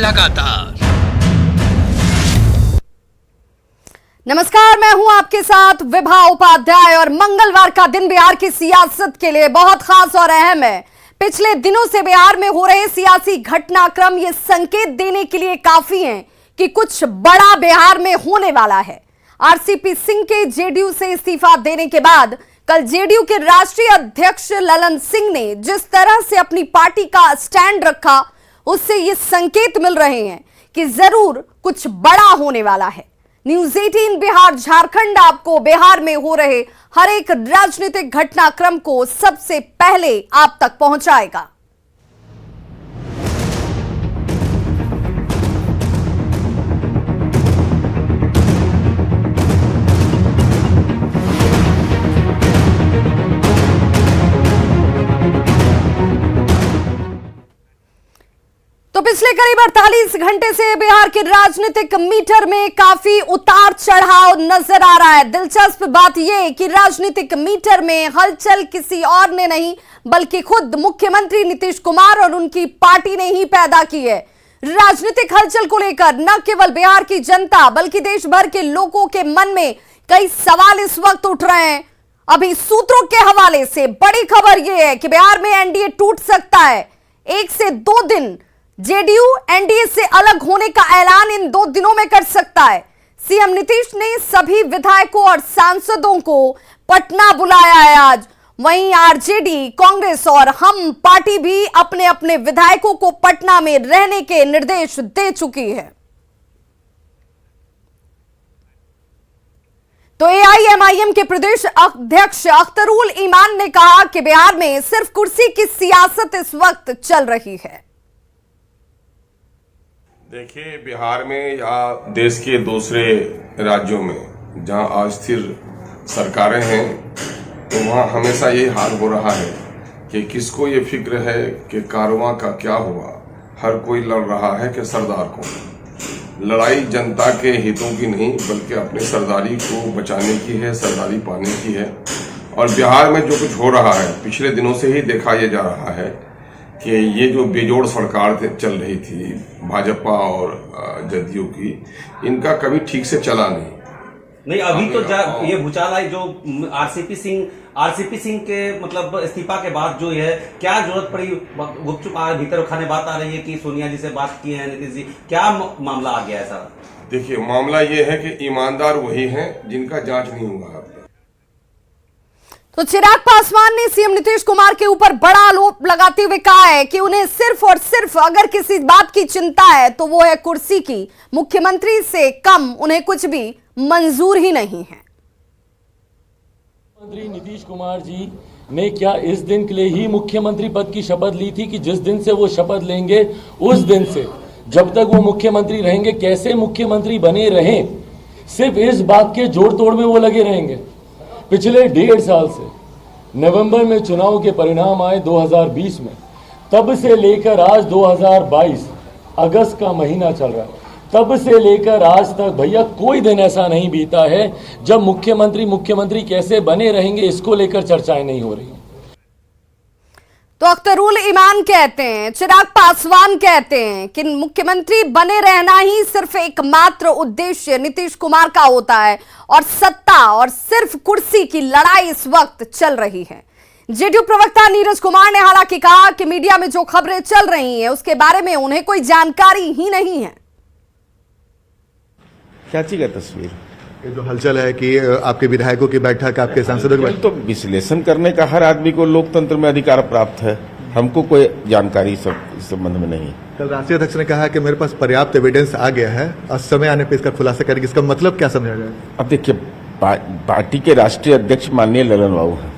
लगातार। नमस्कार, मैं हूं आपके साथ विभा उपाध्याय और मंगलवार का दिन बिहार की सियासत के लिए बहुत खास और अहम है। पिछले दिनों से बिहार में हो रहे सियासी घटनाक्रम ये संकेत देने के लिए काफी हैं कि कुछ बड़ा बिहार में होने वाला है। आरसीपी सिंह के जेडीयू से इस्तीफा देने के बाद कल जेडीयू के राष्ट्रीय अध्यक्ष ललन सिंह ने जिस तरह से अपनी पार्टी का स्टैंड रखा, उससे ये संकेत मिल रहे हैं कि जरूर कुछ बड़ा होने वाला है। न्यूज 18 बिहार झारखंड आपको बिहार में हो रहे हर एक राजनीतिक घटनाक्रम को सबसे पहले आप तक पहुंचाएगा। तो पिछले करीब 48 घंटे से बिहार के राजनीतिक मीटर में काफी उतार चढ़ाव नजर आ रहा है। दिलचस्प बात यह कि राजनीतिक मीटर में हलचल किसी और ने नहीं बल्कि खुद मुख्यमंत्री नीतीश कुमार और उनकी पार्टी ने ही पैदा की है। राजनीतिक हलचल को लेकर न केवल बिहार की जनता बल्कि देश भर के लोगों के मन में कई सवाल इस वक्त उठ रहे हैं। अभी सूत्रों के हवाले से बड़ी खबर यह है कि बिहार में एनडीए टूट सकता है। 1 से 2 दिन जेडीयू एनडीए से अलग होने का ऐलान इन 2 दिनों में कर सकता है। सीएम नीतीश ने सभी विधायकों और सांसदों को पटना बुलाया है आज। वहीं आरजेडी, कांग्रेस और हम पार्टी भी अपने अपने विधायकों को पटना में रहने के निर्देश दे चुकी है। तो एआईएमआईएम के प्रदेश अध्यक्ष अख्तरुल ईमान ने कहा कि बिहार में सिर्फ कुर्सी की सियासत इस वक्त चल रही है। देखिए, बिहार में या देश के दूसरे राज्यों में जहां अस्थिर सरकारें हैं तो वहां हमेशा यही हाल हो रहा है कि किसको ये फिक्र है कि कारवां का क्या हुआ। हर कोई लड़ रहा है कि सरदार को। लड़ाई जनता के हितों की नहीं बल्कि अपने सरदारी को बचाने की है, सरदारी पाने की है। और बिहार में जो कुछ हो रहा है पिछले दिनों से ही देखा यह जा रहा है कि ये जो बेजोड़ सरकार चल रही थी भाजपा और जदयू की, इनका कभी ठीक से चला नहीं। अभी तो ये भूचाल आई जो आरसीपी सिंह के मतलब इस्तीफा के बाद जो है क्या जरूरत पड़ी। गुपचुप भीतर खाने बात आ रही है कि सोनिया जी से बात की है नीतीश जी, क्या मामला आ गया है सारा? देखिए, मामला ये है कि ईमानदार वही हैं जिनका जांच नहीं हुआ। तो चिराग पासवान ने सीएम नीतीश कुमार के ऊपर बड़ा आरोप लगाते हुए कहा है कि उन्हें सिर्फ और सिर्फ अगर किसी बात की चिंता है तो वो है कुर्सी की। मुख्यमंत्री से कम उन्हें कुछ भी मंजूर ही नहीं है। मुख्यमंत्री नीतीश कुमार जी ने क्या इस दिन के लिए ही मुख्यमंत्री पद की शपथ ली थी कि जिस दिन से वो शपथ लेंगे उस दिन से जब तक वो मुख्यमंत्री रहेंगे कैसे मुख्यमंत्री बने रहें, सिर्फ इस बात के जोड़ तोड़ में वो लगे रहेंगे। पिछले 1.5 साल से नवंबर में चुनाव के परिणाम आए 2020 में, तब से लेकर आज 2022 अगस्त का महीना चल रहा है, तब से लेकर आज तक भैया कोई दिन ऐसा नहीं बीता है जब मुख्यमंत्री कैसे बने रहेंगे इसको लेकर चर्चाएं नहीं हो रही। तो अख्तरुल ईमान कहते हैं, चिराग पासवान कहते हैं कि मुख्यमंत्री बने रहना ही सिर्फ एकमात्र उद्देश्य नीतीश कुमार का होता है और सत्ता और सिर्फ कुर्सी की लड़ाई इस वक्त चल रही है। जेडीयू प्रवक्ता नीरज कुमार ने हालांकि कहा कि मीडिया में जो खबरें चल रही हैं उसके बारे में उन्हें कोई जानकारी ही नहीं है। क्या चीज का तस्वीर? ये जो हलचल है कि आपके विधायकों की बैठक, आपके सांसदों की बैठक, तो विश्लेषण करने का हर आदमी को लोकतंत्र में अधिकार प्राप्त है। हमको कोई जानकारी इस संबंध में नहीं। कल राष्ट्रीय अध्यक्ष ने कहा कि मेरे पास पर्याप्त एविडेंस आ गया है और समय आने पर इसका खुलासा करेंगे। इसका मतलब क्या समझा जाए? अब देखिए, पार्टी के राष्ट्रीय अध्यक्ष माननीय ललन बाबू हैं,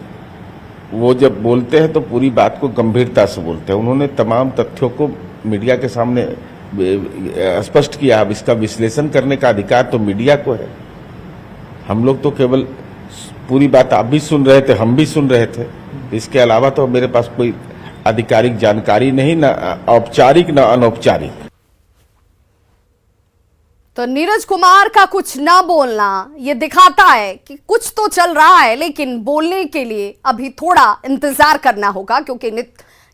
वो जब बोलते हैं तो पूरी बात को गंभीरता से बोलते हैं। उन्होंने तमाम तथ्यों को मीडिया के सामने स्पष्ट किया। अब इसका विश्लेषण करने का अधिकार तो मीडिया को है। हम लोग तो केवल पूरी बात आप भी सुन रहे थे, हम भी सुन रहे थे। इसके अलावा तो मेरे पास कोई आधिकारिक जानकारी नहीं, ना औपचारिक ना अनौपचारिक। तो नीरज कुमार का कुछ ना बोलना ये दिखाता है कि कुछ तो चल रहा है, लेकिन बोलने के लिए अभी थोड़ा इंतजार करना होगा क्योंकि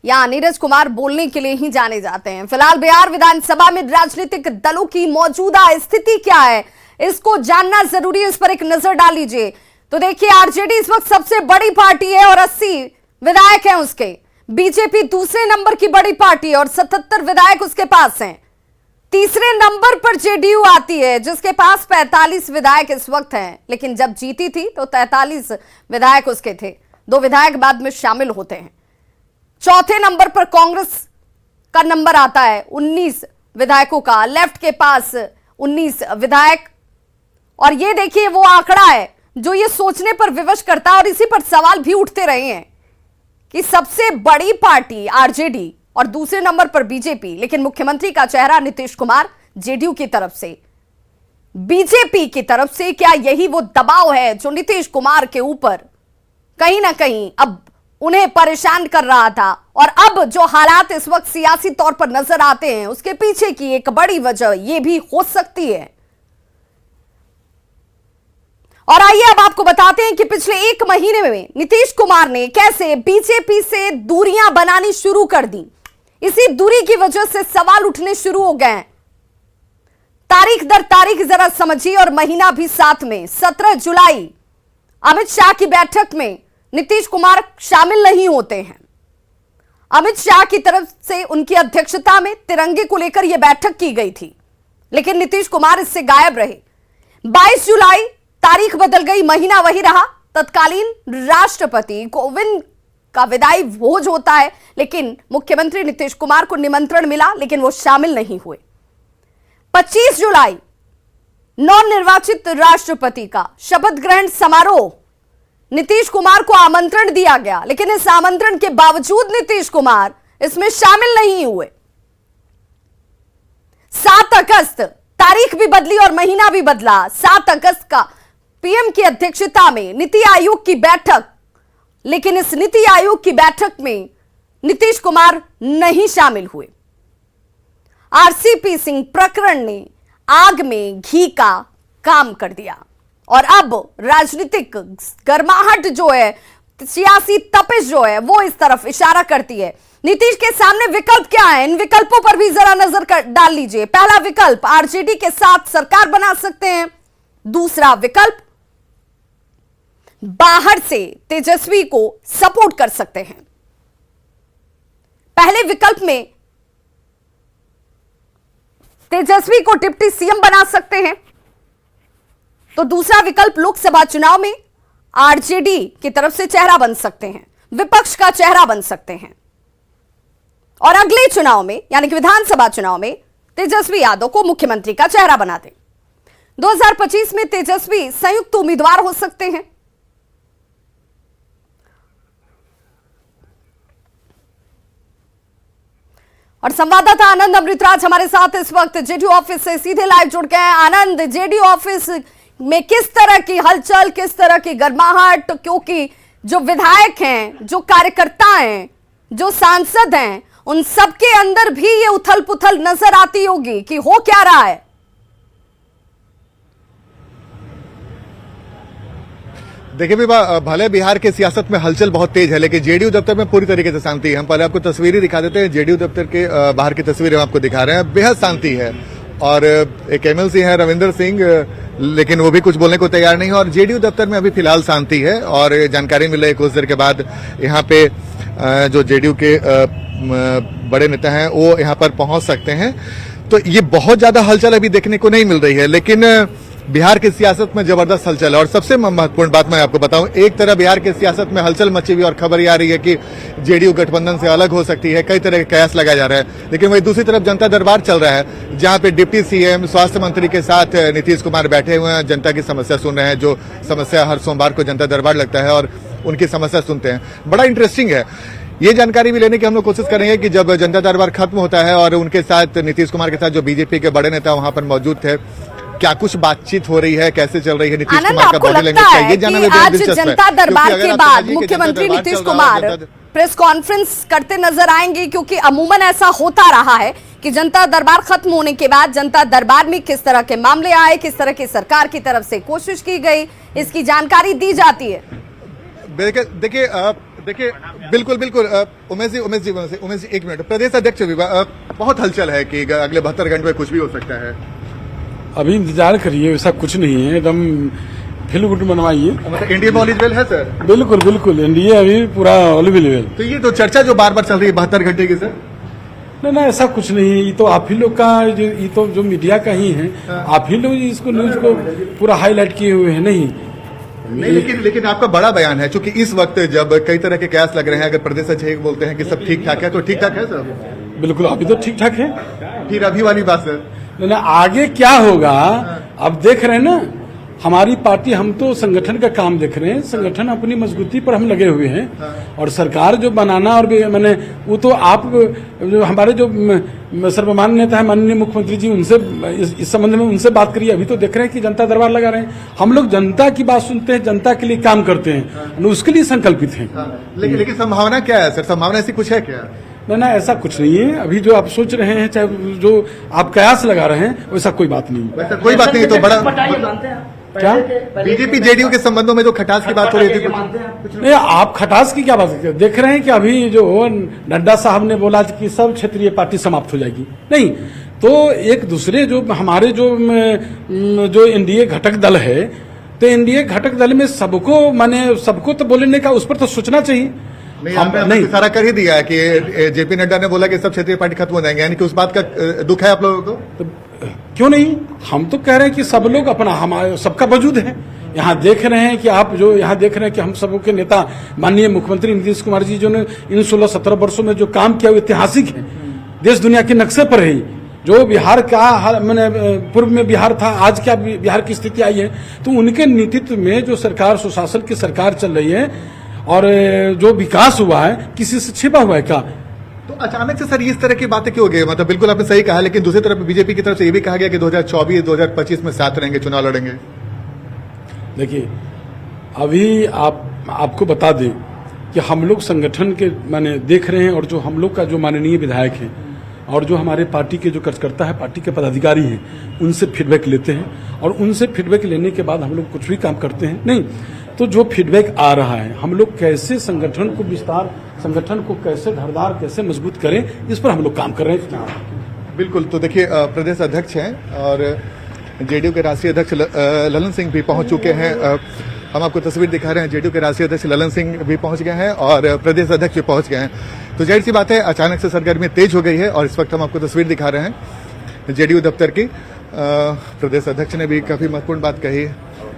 या नीरज कुमार बोलने के लिए ही जाने जाते हैं। फिलहाल बिहार विधानसभा में राजनीतिक दलों की मौजूदा स्थिति क्या है, इसको जानना जरूरी है, इस पर एक नजर डाल लीजिए। तो देखिए, आरजेडी इस वक्त सबसे बड़ी पार्टी है और 80 विधायक हैं उसके। बीजेपी दूसरे नंबर की बड़ी पार्टी है और 77 विधायक उसके पास हैं। तीसरे नंबर पर जेडीयू आती है जिसके पास 45 विधायक इस वक्त हैं, लेकिन जब जीती थी तो 43 विधायक उसके थे, 2 विधायक बाद में शामिल होते हैं। चौथे नंबर पर कांग्रेस का नंबर आता है 19 विधायकों का, लेफ्ट के पास 19 विधायक। और ये देखिए वो आंकड़ा है जो ये सोचने पर विवश करता है और इसी पर सवाल भी उठते रहे हैं कि सबसे बड़ी पार्टी आरजेडी और दूसरे नंबर पर बीजेपी, लेकिन मुख्यमंत्री का चेहरा नीतीश कुमार जेडीयू की तरफ से, बीजेपी की तरफ से। क्या यही वो दबाव है जो नीतीश कुमार के ऊपर कहीं ना कहीं अब उन्हें परेशान कर रहा था? और अब जो हालात इस वक्त सियासी तौर पर नजर आते हैं उसके पीछे की एक बड़ी वजह यह भी हो सकती है। और आइए अब आपको बताते हैं कि पिछले 1 महीने में नीतीश कुमार ने कैसे बीजेपी से दूरियां बनानी शुरू कर दी। इसी दूरी की वजह से सवाल उठने शुरू हो गए हैं। तारीख दर तारीख जरा समझिए और महीना भी साथ में। 17 जुलाई अमित शाह की बैठक में नीतीश कुमार शामिल नहीं होते हैं। अमित शाह की तरफ से उनकी अध्यक्षता में तिरंगे को लेकर यह बैठक की गई थी, लेकिन नीतीश कुमार इससे गायब रहे। 22 जुलाई तारीख बदल गई, महीना वही रहा। तत्कालीन राष्ट्रपति कोविंद का विदाई भोज होता है, लेकिन मुख्यमंत्री नीतीश कुमार को निमंत्रण मिला लेकिन वो शामिल नहीं हुए। 25 जुलाई नवनिर्वाचित राष्ट्रपति का शपथ ग्रहण समारोह, नीतीश कुमार को आमंत्रण दिया गया, लेकिन इस आमंत्रण के बावजूद नीतीश कुमार इसमें शामिल नहीं हुए। 7 अगस्त तारीख भी बदली और महीना भी बदला। 7 अगस्त का पीएम की अध्यक्षता में नीति आयोग की बैठक, लेकिन इस नीति आयोग की बैठक में नीतीश कुमार नहीं शामिल हुए। आरसीपी सिंह प्रकरण ने आग में घी का काम कर दिया और अब राजनीतिक गर्माहट जो है, सियासी तपिश जो है, वो इस तरफ इशारा करती है। नीतीश के सामने विकल्प क्या है, इन विकल्पों पर भी जरा नजर डाल लीजिए। पहला विकल्प, आरजेडी के साथ सरकार बना सकते हैं। दूसरा विकल्प, बाहर से तेजस्वी को सपोर्ट कर सकते हैं। पहले विकल्प में तेजस्वी को डिप्टी सीएम बना सकते हैं, तो दूसरा विकल्प लोकसभा चुनाव में आरजेडी की तरफ से चेहरा बन सकते हैं, विपक्ष का चेहरा बन सकते हैं। और अगले चुनाव में यानी कि विधानसभा चुनाव में तेजस्वी यादव को मुख्यमंत्री का चेहरा बना दें। 2025 में तेजस्वी संयुक्त उम्मीदवार हो सकते हैं। और संवाददाता आनंद अमृतराज हमारे साथ इस वक्त जेडीयू ऑफिस से सीधे लाइव जुड़ गए हैं। आनंद, जेडीयू ऑफिस में किस तरह की हलचल, किस तरह की गर्माहट, क्योंकि जो विधायक हैं, जो कार्यकर्ता हैं, जो सांसद हैं, उन सबके अंदर भी ये उथल पुथल नजर आती होगी कि हो क्या रहा है। देखिए विभा, भले बिहार के सियासत में हलचल बहुत तेज है, लेकिन जेडीयू दफ्तर में पूरी तरीके से शांति है। हम पहले आपको तस्वीरें दिखा देते हैं। जेडीयू दफ्तर के बाहर की तस्वीरें हम आपको दिखा रहे हैं। बेहद शांति है और एक एमएलसी है रविंदर सिंह, लेकिन वो भी कुछ बोलने को तैयार नहीं है। और जेडीयू दफ्तर में अभी फिलहाल शांति है और जानकारी मिल रही है कुछ देर के बाद यहाँ पे जो जेडीयू के बड़े नेता हैं वो यहाँ पर पहुंच सकते हैं। तो ये बहुत ज्यादा हलचल अभी देखने को नहीं मिल रही है, लेकिन बिहार की सियासत में जबरदस्त हलचल है। और सबसे महत्वपूर्ण बात मैं आपको बताऊं, एक तरह बिहार की सियासत में हलचल मची हुई और खबर ये आ रही है कि जेडीयू गठबंधन से अलग हो सकती है, कई तरह के कयास लगाया जा रहा है। लेकिन वही दूसरी तरफ जनता दरबार चल रहा है, जहां पे डिप्टी सीएम, स्वास्थ्य मंत्री के साथ नीतीश कुमार बैठे हुए हैं, जनता की समस्या सुन रहे हैं। जो समस्या हर सोमवार को जनता दरबार लगता है और उनकी समस्या सुनते हैं। बड़ा इंटरेस्टिंग है। ये जानकारी भी लेने की हम लोग कोशिश करेंगे कि जब जनता दरबार खत्म होता है और उनके साथ नीतीश कुमार के साथ जो बीजेपी के बड़े नेता वहां पर मौजूद थे, क्या कुछ बातचीत हो रही है, कैसे चल रही है नीतीश कुमार का बॉडी लैंग्वेज, ये जानना में आज जनता दरबार के बाद मुख्यमंत्री नीतीश कुमार प्रेस कॉन्फ्रेंस करते नजर आएंगे? क्योंकि अमूमन ऐसा होता रहा है कि जनता दरबार खत्म होने के बाद जनता दरबार में किस तरह के मामले आए, किस तरह की सरकार की तरफ से कोशिश की गई, इसकी जानकारी दी जाती है। देखिए देखिए बिल्कुल बिल्कुल उमेश जी एक मिनट। प्रदेश अध्यक्ष बहुत हलचल है कि अगले 72 घंटे में कुछ भी हो सकता है। अभी इंतजार करिए, वैसा कुछ नहीं है, एकदम फील गुड बनवाइए। मतलब इंडिया ऑल इज वेल है सर? बिल्कुल बिल्कुल, इंडिया अभी पूरा ऑल इज वेल। तो ये तो चर्चा जो बार बार चल रही है 72 घंटे की सर। नहीं ना, ऐसा कुछ नहीं है, ये तो आप ही लोग का ये तो जो मीडिया का ही है, आप ही लोग इसको न्यूज को पूरा हाईलाइट किए हुए हैं। नहीं लेकिन आपका बड़ा बयान है, क्योंकि इस वक्त जब कई तरह के कयास लग रहे हैं, अगर प्रदेश अध्यक्ष बोलते हैं कि सब ठीक ठाक है तो ठीक ठाक है सर? बिल्कुल, अभी तो ठीक ठाक है। फिर अभी वाली बात सर? ना आगे क्या होगा अब देख रहे हैं ना। हमारी पार्टी, हम तो संगठन का काम देख रहे हैं, संगठन अपनी मजबूती पर हम लगे हुए हैं। और सरकार जो बनाना और मैंने वो तो आप जो हमारे जो सर्वमान्य नेता है माननीय मुख्यमंत्री जी, उनसे इस संबंध में उनसे बात करिए। अभी तो देख रहे हैं कि जनता दरबार लगा रहे हैं। हम लोग जनता की बात सुनते हैं, जनता के लिए काम करते हैं, उसके लिए संकल्पित हैं। लेकिन संभावना क्या है सर? संभावना ऐसी कुछ है क्या? ना ऐसा कुछ नहीं है। अभी जो आप सोच रहे हैं, चाहे जो आप कयास लगा रहे हैं, वैसा कोई बात नहीं। वैसा कोई बात नहीं। तो बड़ा क्या बीजेपी जेडीयू के संबंधों में जो खटास की बात हो रही थी, नहीं, आप खटास की क्या बात करते हैं? देख रहे हैं कि अभी जो नड्डा साहब ने बोला कि सब क्षेत्रीय पार्टी समाप्त हो जाएगी। नहीं, तो एक दूसरे जो हमारे जो एनडीए घटक दल है, तो एनडीए घटक दल में सबको तो बोलने का, उस पर तो सोचना चाहिए। नहीं सारा कर ही दिया है कि जेपी नड्डा ने बोला कि सब क्षेत्रीय पार्टी खत्म हो जाएंगे, यानी कि उस बात का दुख है आप लोगों को? तो क्यों नहीं? हम तो कह रहे हैं कि सब लोग अपना, हमारा सबका वजूद है। यहाँ देख रहे हैं कि आप जो यहाँ देख रहे हैं कि हम सबों के नेता माननीय मुख्यमंत्री नीतीश कुमार जी, जो ने इन 16-17 वर्षों में जो काम किया वो ऐतिहासिक है, देश दुनिया के नक्शे पर है। जो बिहार का मैंने पूर्व में बिहार था, आज क्या बिहार की स्थिति आई है, तो उनके नेतृत्व में जो सरकार, सुशासन की सरकार चल रही है और जो विकास हुआ है, किसी से छिपा हुआ है क्या? तो अचानक से सर इस तरह की बातें क्यों हो गई? मतलब बिल्कुल आपने सही कहा, लेकिन दूसरी तरफ बीजेपी की तरफ से ये भी कहा गया कि 2024-2025 में साथ रहेंगे, चुनाव लड़ेंगे। देखिए, अभी आपको बता दें कि हम लोग संगठन के देख रहे हैं, और जो हम लोग का जो माननीय विधायक हैं और जो हमारे पार्टी के जो कार्यकर्ता है, पार्टी के पदाधिकारी हैं, उनसे फीडबैक लेते हैं, और उनसे फीडबैक लेने के बाद हम लोग कुछ भी काम करते हैं। नहीं तो जो फीडबैक आ रहा है, हम लोग कैसे संगठन को विस्तार, संगठन को कैसे धारदार, कैसे मजबूत करें, इस पर हम लोग काम कर रहे हैं। बिल्कुल। तो देखिए, प्रदेश अध्यक्ष हैं और जेडीयू के राष्ट्रीय अध्यक्ष ललन सिंह भी पहुंच चुके हैं। हम आपको तस्वीर दिखा रहे हैं, जेडीयू के राष्ट्रीय अध्यक्ष ललन सिंह भी पहुंच गए हैं और प्रदेश अध्यक्ष भी पहुंच गए हैं। तो जाहिर सी बात है, अचानक से सरगर्मी तेज हो गई है और इस वक्त हम आपको तस्वीर दिखा रहे हैं जेडीयू दफ्तर की। प्रदेश अध्यक्ष ने भी काफी महत्वपूर्ण बात कही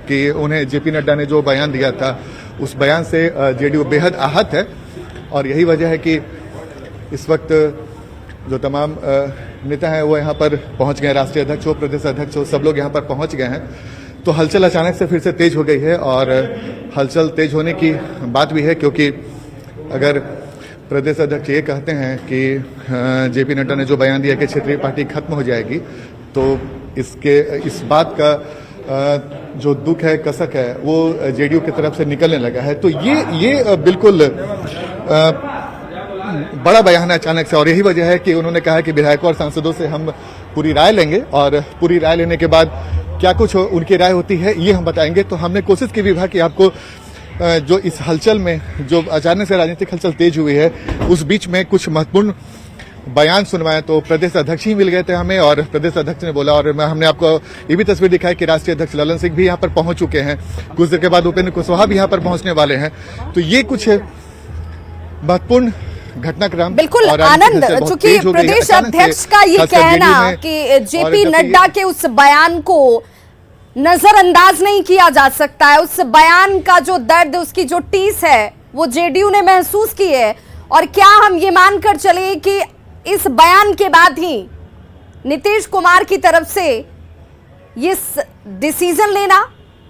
कि उन्हें जेपी नड्डा ने जो बयान दिया था, उस बयान से जेडीयू बेहद आहत है, और यही वजह है कि इस वक्त जो तमाम नेता हैं वो यहाँ पर पहुंच गए, राष्ट्रीय अध्यक्ष हो, प्रदेश अध्यक्ष हो, सब लोग यहाँ पर पहुंच गए हैं। तो हलचल अचानक से फिर से तेज हो गई है, और हलचल तेज होने की बात भी है क्योंकि अगर प्रदेश अध्यक्ष ये कहते हैं कि जेपी नड्डा ने जो बयान दिया कि क्षेत्रीय पार्टी खत्म हो जाएगी, तो इस बात का जो दुख है, कसक है, वो जेडीयू की तरफ से निकलने लगा है। तो ये बिल्कुल बड़ा बयान है अचानक से, और यही वजह है कि उन्होंने कहा कि विधायकों और सांसदों से हम पूरी राय लेंगे, और पूरी राय लेने के बाद क्या कुछ उनकी राय होती है ये हम बताएंगे। तो हमने कोशिश की भी कि आपको जो इस हलचल में, जो अचानक से राजनीतिक हलचल तेज हुई है, उस बीच में कुछ महत्वपूर्ण बयान सुनवाए। तो प्रदेश अध्यक्ष ही मिल गए थे हमें, और प्रदेश अध्यक्ष ने बोला, और हमने आपको ये भी तस्वीर दिखाई कि राष्ट्रीय अध्यक्ष ललन सिंह भी यहाँ पर पहुंच चुके हैं। कुछ देर के बाद उपेंद्र कुशवाहा भी यहाँ पर पहुंचने वाले हैं। तो ये कुछ महत्वपूर्ण घटनाक्रम। बिल्कुल आनंद, चूंकि प्रदेश अध्यक्ष का ये कहना कि जेपी नड्डा के उस बयान को नजरअंदाज नहीं किया जा सकता है, उस बयान का जो दर्द, उसकी जो टीस है, वो जेडीयू ने महसूस की है। और क्या हम ये मानकर चले कि इस बयान के बाद ही नीतीश कुमार की तरफ से ये डिसीजन लेना,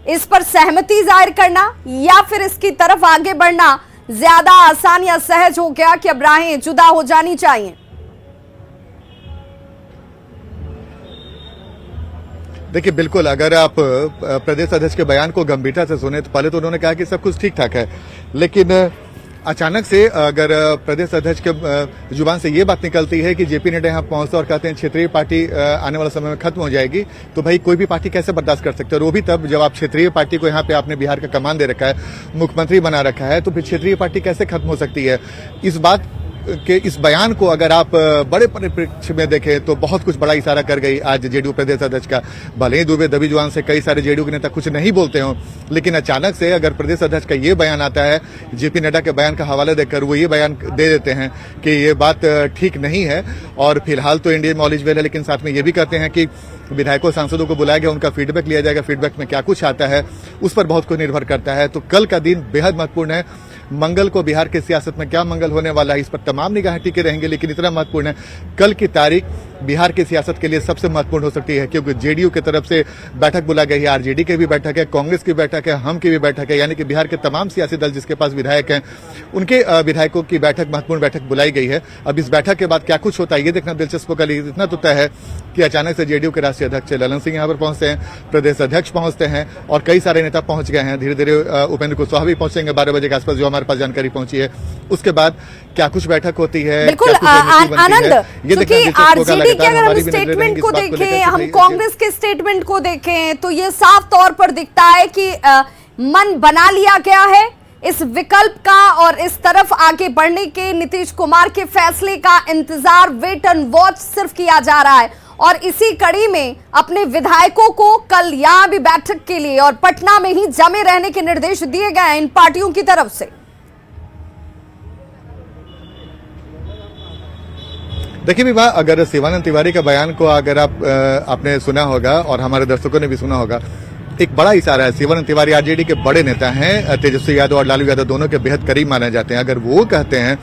इस पर सहमति जाहिर करना, या फिर इसकी तरफ आगे बढ़ना ज्यादा आसान या सहज हो गया कि अब राहें जुदा हो जानी चाहिए? देखिए, बिल्कुल अगर आप प्रदेश अध्यक्ष के बयान को गंभीरता से सुने, तो पहले तो उन्होंने कहा कि सब कुछ ठीक ठाक है, लेकिन अचानक से अगर प्रदेश अध्यक्ष के जुबान से ये बात निकलती है कि जेपी नड्डा यहाँ पहुंचते और कहते हैं क्षेत्रीय पार्टी आने वाले समय में खत्म हो जाएगी, तो भाई कोई भी पार्टी कैसे बर्दाश्त कर सकते है। और वो भी तब जब आप क्षेत्रीय पार्टी को यहाँ पे आपने बिहार का कमान दे रखा है, मुख्यमंत्री बना रखा है, तो फिर क्षेत्रीय पार्टी कैसे खत्म हो सकती है। इस बात के इस बयान को अगर आप बड़े परिप्रेक्ष्य में देखें तो बहुत कुछ बड़ा इशारा कर गई आज जेडीयू प्रदेश अध्यक्ष का। भले ही दुबे दबी जुबान से कई सारे जेडीयू के नेता कुछ नहीं बोलते हों, लेकिन अचानक से अगर प्रदेश अध्यक्ष का ये बयान आता है, जेपी नड्डा के बयान का हवाला देकर वो ये बयान दे देते हैं कि ये बात ठीक नहीं है। और फिलहाल तो इंडियन मॉलेज वेल है, लेकिन साथ में ये भी कहते हैं कि विधायकों सांसदों को बुलाया गया, उनका फीडबैक लिया जाएगा, फीडबैक में क्या कुछ आता है उस पर बहुत कुछ निर्भर करता है। तो कल का दिन बेहद महत्वपूर्ण है। मंगल को बिहार की सियासत में क्या मंगल होने वाला है इस पर तमाम निगाहें टिके रहेंगे, लेकिन इतना महत्वपूर्ण है कल की तारीख बिहार की सियासत के लिए सबसे महत्वपूर्ण हो सकती है, क्योंकि जेडीयू की तरफ से बैठक बुला गई है, आरजेडी की भी बैठक है, कांग्रेस की बैठक है, हम की भी बैठक है, यानी कि बिहार के तमाम सियासी दल जिसके पास विधायक हैं उनके विधायकों की बैठक, महत्वपूर्ण बैठक बुलाई गई है। अब इस बैठक के बाद क्या कुछ होता है ये देखना दिलचस्प होगा। इतना तो तय है कि अचानक से जेडीयू के राष्ट्रीय अध्यक्ष ललन सिंह यहाँ पर पहुंचते हैं, प्रदेश अध्यक्ष पहुंचते हैं और कई सारे नेता पहुंच गए हैं। धीरे धीरे उपेंद्र कुशवाहा भी पहुंचेंगे 12 बजे के आसपास, जो हमारे पास जानकारी पहुंची है। उसके बाद क्या कुछ बैठक होती है, बिल्कुल आनंद, क्योंकि आरजेडी के अगर हम स्टेटमेंट को देखें, हम कांग्रेस के स्टेटमेंट को देखें, तो ये साफ तौर पर दिखता है कि मन बना लिया गया है इस विकल्प का और इस तरफ आगे बढ़ने के नीतीश कुमार के फैसले का इंतजार, वेट एंड वॉच सिर्फ किया जा रहा है। और इसी कड़ी में अपने विधायकों को कल यहां भी बैठक के लिए और पटना में ही जमे रहने के निर्देश दिए गए हैं इन पार्टियों की तरफ से। देखिए विवाह, अगर शिवानंद तिवारी का बयान को अगर आपने सुना होगा और हमारे दर्शकों ने भी सुना होगा, एक बड़ा इशारा है। शिवानंद तिवारी आरजेडी के बड़े नेता हैं, तेजस्वी यादव और लालू यादव दोनों के बेहद करीब माने जाते हैं। अगर वो कहते हैं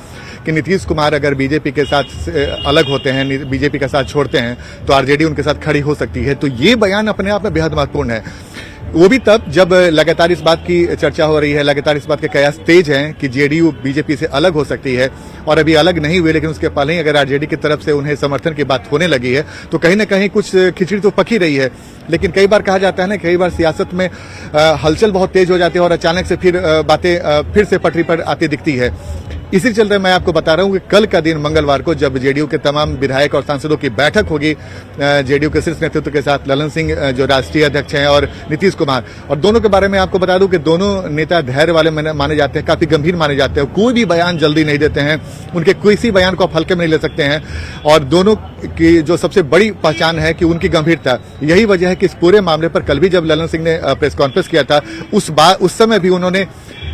कि नीतीश कुमार अगर बीजेपी के साथ अलग होते हैं, बीजेपी का साथ छोड़ते हैं, तो आरजेडी उनके साथ खड़ी हो सकती है, तो ये बयान अपने आप में बेहद महत्वपूर्ण है। वो भी तब जब लगातार इस बात की चर्चा हो रही है, लगातार इस बात के कयास तेज हैं कि जेडीयू बीजेपी से अलग हो सकती है, और अभी अलग नहीं हुए, लेकिन उसके पहले ही अगर आरजेडी की तरफ से उन्हें समर्थन की बात होने लगी है, तो कहीं ना कहीं कुछ खिचड़ी तो पकी रही है। लेकिन कई बार कहा जाता है ना, कई बार सियासत में हलचल बहुत तेज हो जाती है और अचानक से फिर बातें फिर से पटरी पर आती दिखती है। इसी चलते मैं आपको बता रहा हूं कि कल का दिन मंगलवार को जब जेडीयू के तमाम विधायक और सांसदों की बैठक होगी जेडीयू के शीर्ष नेतृत्व के साथ, ललन सिंह जो राष्ट्रीय अध्यक्ष हैं और नीतीश कुमार, और दोनों के बारे में आपको बता दूं कि दोनों नेता धैर्य वाले माने जाते हैं, काफी गंभीर माने जाते हैं, कोई भी बयान जल्दी नहीं देते हैं, उनके किसी बयान को आप हल्के में नहीं ले सकते हैं। और दोनों की जो सबसे बड़ी पहचान है कि उनकी गंभीरता, यही वजह है कि इस पूरे मामले पर कल भी जब ललन सिंह ने प्रेस कॉन्फ्रेंस किया था, उस समय भी उन्होंने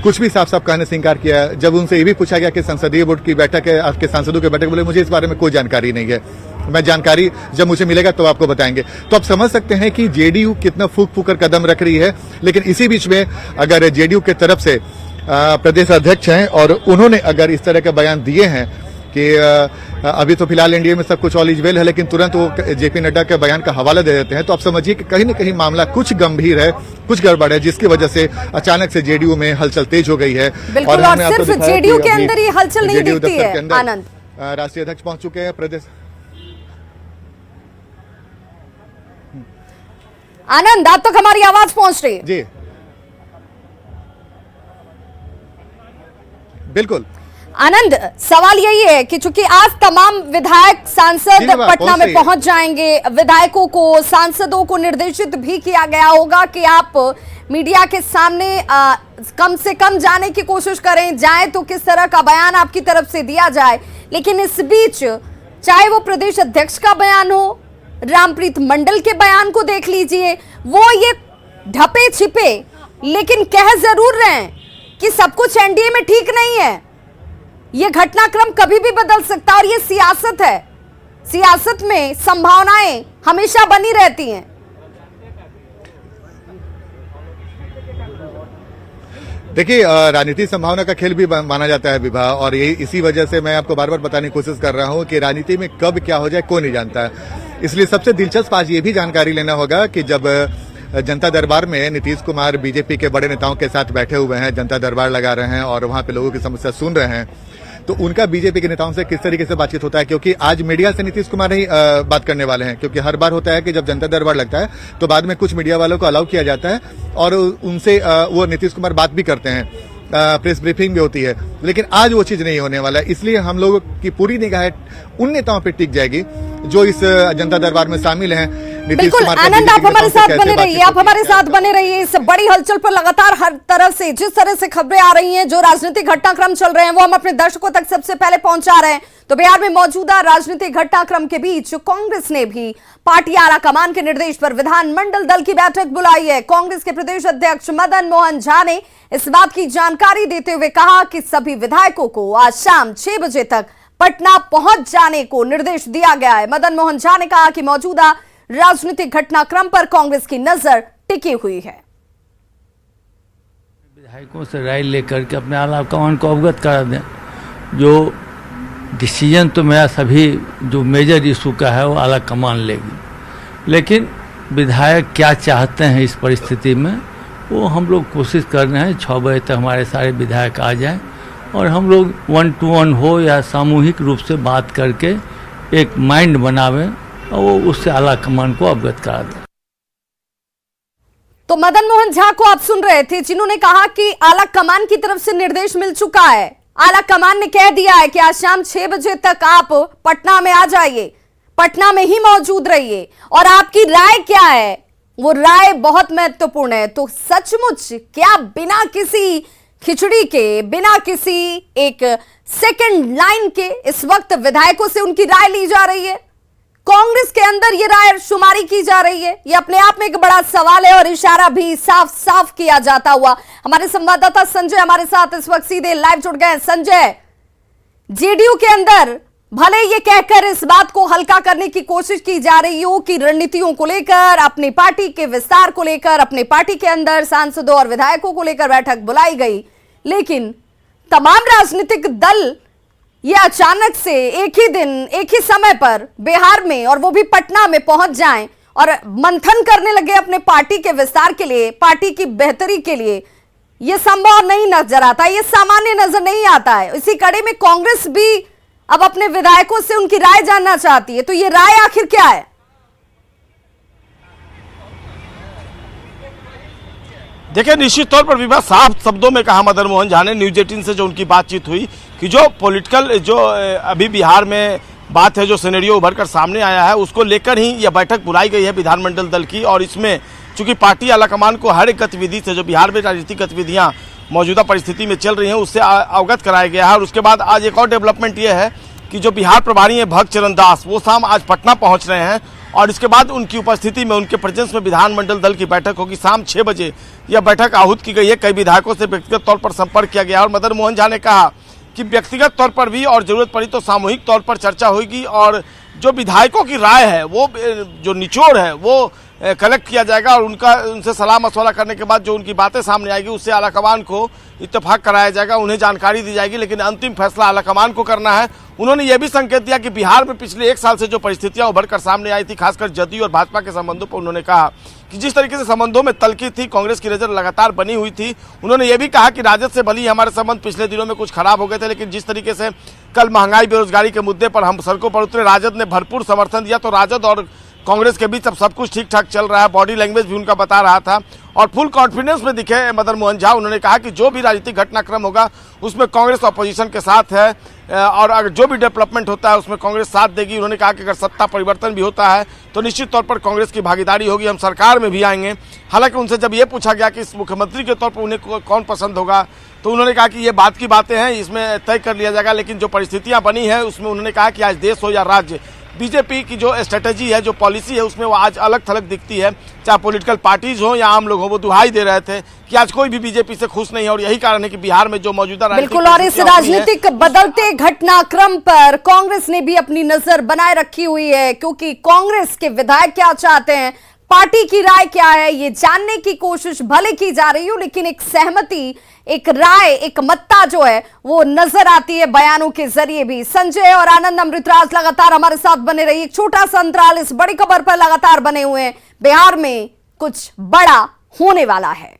कुछ भी साफ साफ कहने से इंकार किया। जब उनसे ये भी पूछा गया कि संसदीय बोर्ड की बैठक है, आपके सांसदों की बैठक, बोले मुझे इस बारे में कोई जानकारी नहीं है, मैं जानकारी जब मुझे मिलेगा तो आपको बताएंगे। तो आप समझ सकते हैं कि जेडीयू कितना फूक फूक कर कदम रख रही है। लेकिन इसी बीच में अगर जेडीयू की तरफ से प्रदेश अध्यक्ष हैं और उन्होंने अगर इस तरह के बयान दिए हैं कि अभी तो फिलहाल एनडीए में सब कुछ ऑल इज वेल है, लेकिन तुरंत वो जेपी नड्डा के बयान का हवाला दे देते हैं, तो आप समझिए कि कहीं न कहीं मामला कुछ गंभीर है, कुछ गड़बड़ है, जिसकी वजह से अचानक से जेडीयू में हलचल तेज हो गई है। बिल्कुल, और सिर्फ जेडीयू के अंदर ही हलचल नहीं दिखती है। आनंद, राष्ट्रीय अध्यक्ष पहुंच चुके हैं प्रदेश। आनंद, अब तक हमारी आवाज पहुंच रही है? जी बिल्कुल। आनंद, सवाल यही है कि चूंकि आज तमाम विधायक सांसद पटना में पहुंच जाएंगे, विधायकों को, सांसदों को निर्देशित भी किया गया होगा कि आप मीडिया के सामने कम से कम जाने की कोशिश करें, जाए तो किस तरह का बयान आपकी तरफ से दिया जाए। लेकिन इस बीच चाहे वो प्रदेश अध्यक्ष का बयान हो, रामप्रीत मंडल के बयान को देख लीजिए, वो ये ढपे छिपे लेकिन कह जरूर रहे हैं कि सब कुछ एनडीए में ठीक नहीं है, ये घटनाक्रम कभी भी बदल सकता है और ये सियासत है, सियासत में संभावनाएं हमेशा बनी रहती हैं। देखिए, राजनीति संभावना का खेल भी माना जाता है विभा, और यही इसी वजह से मैं आपको बार बार बताने की कोशिश कर रहा हूं कि राजनीति में कब क्या हो जाए कोई नहीं जानता है। इसलिए सबसे दिलचस्प आज ये भी जानकारी लेना होगा कि जब जनता दरबार में नीतीश कुमार बीजेपी के बड़े नेताओं के साथ बैठे हुए हैं, जनता दरबार लगा रहे हैं और वहां पे लोगों की समस्या सुन रहे हैं, तो उनका बीजेपी के नेताओं से किस तरीके से बातचीत होता है, क्योंकि आज मीडिया से नीतीश कुमार ही बात करने वाले हैं। क्योंकि हर बार होता है कि जब जनता दरबार लगता है तो बाद में कुछ मीडिया वालों को अलाउ किया जाता है और उनसे वो नीतीश कुमार बात भी करते हैं। प्रेस ब्रीफिंग भी होती है, लेकिन आज वो चीज नहीं होने वाला है। इसलिए हम लोगों की पूरी निगाह उन नेताओं पर टिक जाएगी जो इस जनता दरबार में शामिल हैं। बिल्कुल आनंद, आप हमारे साथ बने रहिए, आप हमारे साथ बने रहिए। इस बड़ी हलचल पर लगातार हर तरफ से जिस तरह से खबरें आ रही हैं, जो राजनीतिक घटनाक्रम चल रहे हैं, वो हम अपने दर्शकों तक सबसे पहले पहुंचा रहे हैं। तो बिहार में मौजूदा राजनीतिक घटनाक्रम के बीच कांग्रेस ने भी पार्टी आला कमान के निर्देश पर विधानमंडल दल की बैठक बुलाई है। कांग्रेस के प्रदेश अध्यक्ष मदन मोहन झा ने इस बात की जानकारी देते हुए कहा कि सभी विधायकों को आज शाम 6 बजे तक पटना पहुंच जाने को निर्देश दिया गया है। मदन मोहन झा ने कहा कि मौजूदा राजनीतिक घटनाक्रम पर कांग्रेस की नजर टिकी हुई है। विधायकों से राय लेकर के अपने आला कमान को अवगत करा दें। जो डिसीजन तो मेरा सभी जो मेजर इशू का है वो आला कमान लेगी, लेकिन विधायक क्या चाहते हैं इस परिस्थिति में वो हम लोग कोशिश कर रहे हैं। 6 बजे तक हमारे सारे विधायक आ जाएं और हम लोग 1 to 1 हो या सामूहिक रूप से बात करके एक माइंड बनावें और वो उससे आला कमान को अवगत करा दें। तो मदन मोहन झा को आप सुन रहे थे, जिन्होंने कहा कि आला कमान की तरफ से निर्देश मिल चुका है। आला कमान ने कह दिया है कि आज शाम 6 बजे तक आप पटना में आ जाइए, पटना में ही मौजूद रहिए। और आपकी राय क्या है, वो राय बहुत महत्वपूर्ण है। तो सचमुच क्या बिना किसी खिचड़ी के, बिना किसी एक सेकंड लाइन के इस वक्त विधायकों से उनकी राय ली जा रही है? कांग्रेस के अंदर ये राय शुमारी की जा रही है, ये अपने आप में एक बड़ा सवाल है और इशारा भी साफ साफ किया जाता हुआ। हमारे संवाददाता संजय हमारे साथ इस वक्त सीधे लाइव जुड़ गए। संजय, जेडीयू के अंदर भले ये कहकर इस बात को हल्का करने की कोशिश की जा रही हो कि रणनीतियों को लेकर, अपनी पार्टी के विस्तार को लेकर, अपने पार्टी के अंदर सांसदों और विधायकों को लेकर बैठक बुलाई गई, लेकिन तमाम राजनीतिक दल ये अचानक से एक ही दिन, एक ही समय पर बिहार में और वो भी पटना में पहुंच जाएं और मंथन करने लगे अपने पार्टी के विस्तार के लिए, पार्टी की बेहतरी के लिए, ये संभव नहीं नजर आता, ये सामान्य नजर नहीं आता है। इसी कड़ी में कांग्रेस भी अब अपने विधायकों से उनकी राय जानना चाहती है। तो ये राय आखिर क्या है? देखिए, निश्चित तौर पर विवाद साफ शब्दों में कहा मदन मोहन झा ने न्यूज 18 से जो उनकी बातचीत हुई कि जो पॉलिटिकल जो अभी बिहार में बात है, जो सिनेरियो उभर कर सामने आया है, उसको लेकर ही यह बैठक बुलाई गई है विधानमंडल दल की। और इसमें चूंकि पार्टी आलाकमान को हर एक गतिविधि से, जो बिहार में राजनीतिक गतिविधियां मौजूदा परिस्थिति में चल रही हैं, उससे अवगत कराया गया है। और उसके बाद आज एक और डेवलपमेंट यह है कि जो बिहार प्रभारी हैं भक्त चरण दास, वो शाम आज पटना पहुंच रहे हैं और इसके बाद उनकी उपस्थिति में, उनके प्रेजेंस में विधानमंडल दल की बैठक होगी। शाम 6 बजे यह बैठक आहूत की गई है। कई विधायकों से व्यक्तिगत तौर पर संपर्क किया गया और मदन मोहन झा ने कहा कि व्यक्तिगत तौर पर भी और जरूरत पड़ी तो सामूहिक तौर पर चर्चा होगी और जो विधायकों की राय है, वो जो निचोड़ है, वो कलेक्ट किया जाएगा और उनसे सलाह मशवरा करने के बाद जो उनकी बातें सामने आएगी उससे आलाकमान को इत्तेफाक कराया जाएगा, उन्हें जानकारी दी जाएगी। लेकिन अंतिम फैसला आलाकमान को करना है। उन्होंने यह भी संकेत दिया कि बिहार में पिछले 1 साल से जो परिस्थितियां उभर कर सामने आई थी, खासकर जदयू और भाजपा के संबंधों पर उन्होंने कहा कि जिस तरीके से संबंधों में तल्खी थी, कांग्रेस की नजर लगातार बनी हुई थी। उन्होंने ये भी कहा कि राजद से भले ही हमारे संबंध पिछले दिनों में कुछ खराब हो गए थे, लेकिन जिस तरीके से कल महंगाई बेरोजगारी के मुद्दे पर हम सड़कों पर उतरे, राजद ने भरपूर समर्थन दिया, तो राजद और कांग्रेस के बीच अब सब कुछ ठीक ठाक चल रहा है। बॉडी लैंग्वेज भी उनका बता रहा था और फुल कॉन्फिडेंस में दिखे मदन मोहन झा। उन्होंने कहा कि जो भी राजनीतिक घटनाक्रम होगा उसमें कांग्रेस अपोजिशन के साथ है और अगर जो भी डेवलपमेंट होता है उसमें कांग्रेस साथ देगी। उन्होंने कहा कि अगर सत्ता परिवर्तन भी होता है तो निश्चित तौर पर कांग्रेस की भागीदारी होगी, हम सरकार में भी आएंगे। हालांकि उनसे जब ये पूछा गया कि इस मुख्यमंत्री के तौर पर उन्हें कौन पसंद होगा, तो उन्होंने कहा कि ये बात की बातें हैं, इसमें तय कर लिया जाएगा। लेकिन जो परिस्थितियां बनी है उसमें उन्होंने कहा कि आज देश हो या राज्य, बीजेपी की जो स्ट्रेटेजी है, जो पॉलिसी है, उसमें वो आज अलग थलग दिखती है। चाहे पॉलिटिकल पार्टीज हो या आम लोग हो, वो दुहाई दे रहे थे कि आज कोई भी बीजेपी से खुश नहीं है और यही कारण है कि बिहार में जो मौजूदा बिल्कुल, और इस राजनीतिक बदलते घटनाक्रम पर कांग्रेस ने भी अपनी नजर बनाए रखी हुई है, क्योंकि कांग्रेस के विधायक क्या चाहते हैं, पार्टी की राय क्या है, ये जानने की कोशिश भले की जा रही हो, लेकिन एक सहमति, एक राय, एक मत्ता जो है वो नजर आती है बयानों के जरिए भी। संजय और आनंद, अमृतराज लगातार हमारे साथ बने रहिए। एक छोटा सा अंतराल, इस बड़ी खबर पर लगातार बने हुए हैं। बिहार में कुछ बड़ा होने वाला है।